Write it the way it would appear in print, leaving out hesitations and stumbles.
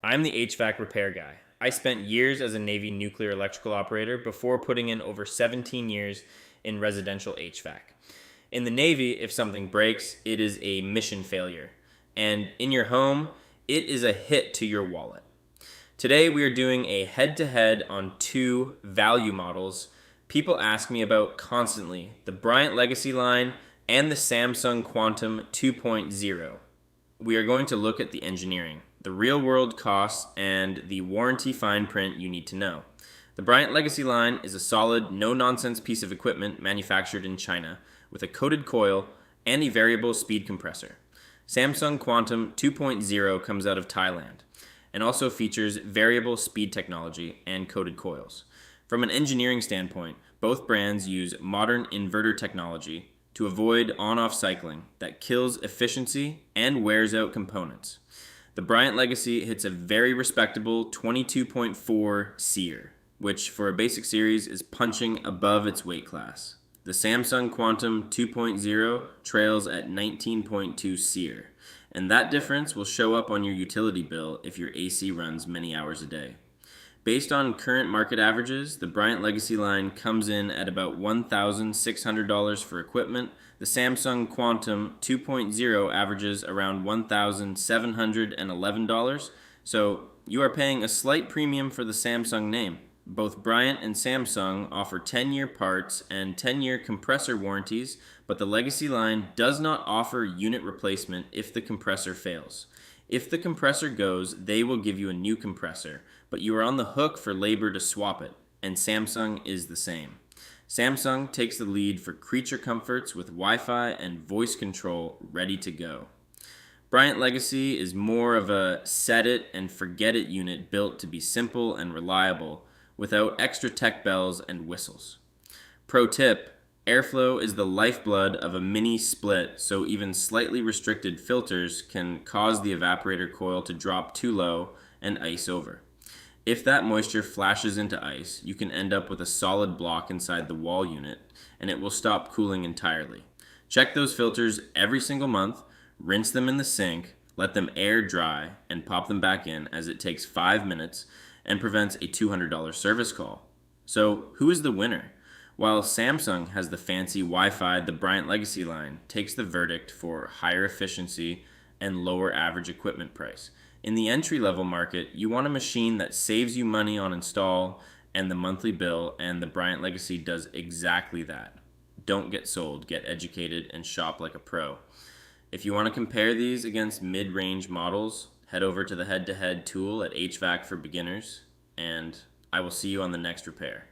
I'm the HVAC repair guy. I spent years as a Navy nuclear electrical operator before putting in over 17 years in residential HVAC. In the Navy, if something breaks, it is a mission failure. And in your home, it is a hit to your wallet. Today, we are doing a head to head on two value models people ask me about constantly: the Bryant Legacy Line and the Samsung Quantum 2.0. We are going to look at the engineering, the real world costs, and the warranty fine print you need to know. The Bryant Legacy Line is a solid, no nonsense piece of equipment manufactured in China with a coated coil and a variable speed compressor. Samsung Quantum 2.0 comes out of Thailand and also features variable speed technology and coated coils. From an engineering standpoint, both brands use modern inverter technology to avoid on-off cycling that kills efficiency and wears out components. The Bryant Legacy hits a very respectable 22.4 SEER, which for a basic series is punching above its weight class. The Samsung Quantum 2.0 trails at 19.2 SEER, and that difference will show up on your utility bill if your AC runs many hours a day. Based on current market averages, the Bryant Legacy Line comes in at about $1,600 for equipment. The Samsung Quantum 2.0 averages around $1,711, so you are paying a slight premium for the Samsung name. Both Bryant and Samsung offer 10-year parts and 10-year compressor warranties, but the Legacy Line does not offer unit replacement if the compressor fails. If the compressor goes, they will give you a new compressor, but you are on the hook for labor to swap it, and Samsung is the same. Samsung takes the lead for creature comforts with Wi-Fi and voice control ready to go. Bryant Legacy is more of a set it and forget it unit built to be simple and reliable without extra tech bells and whistles. Pro tip: airflow is the lifeblood of a mini split, so even slightly restricted filters can cause the evaporator coil to drop too low and ice over. If that moisture flashes into ice, you can end up with a solid block inside the wall unit, and it will stop cooling entirely. Check those filters every single month, rinse them in the sink, let them air dry, and pop them back in, as it takes 5 minutes and prevents a $200 service call. So who is the winner? While Samsung has the fancy Wi-Fi, the Bryant Legacy Line takes the verdict for higher efficiency and lower average equipment price. In the entry-level market, you want a machine that saves you money on install and the monthly bill, and the Bryant Legacy does exactly that. Don't get sold, get educated, and shop like a pro. If you want to compare these against mid-range models, head over to the head-to-head tool at HVAC for Beginners, and I will see you on the next repair.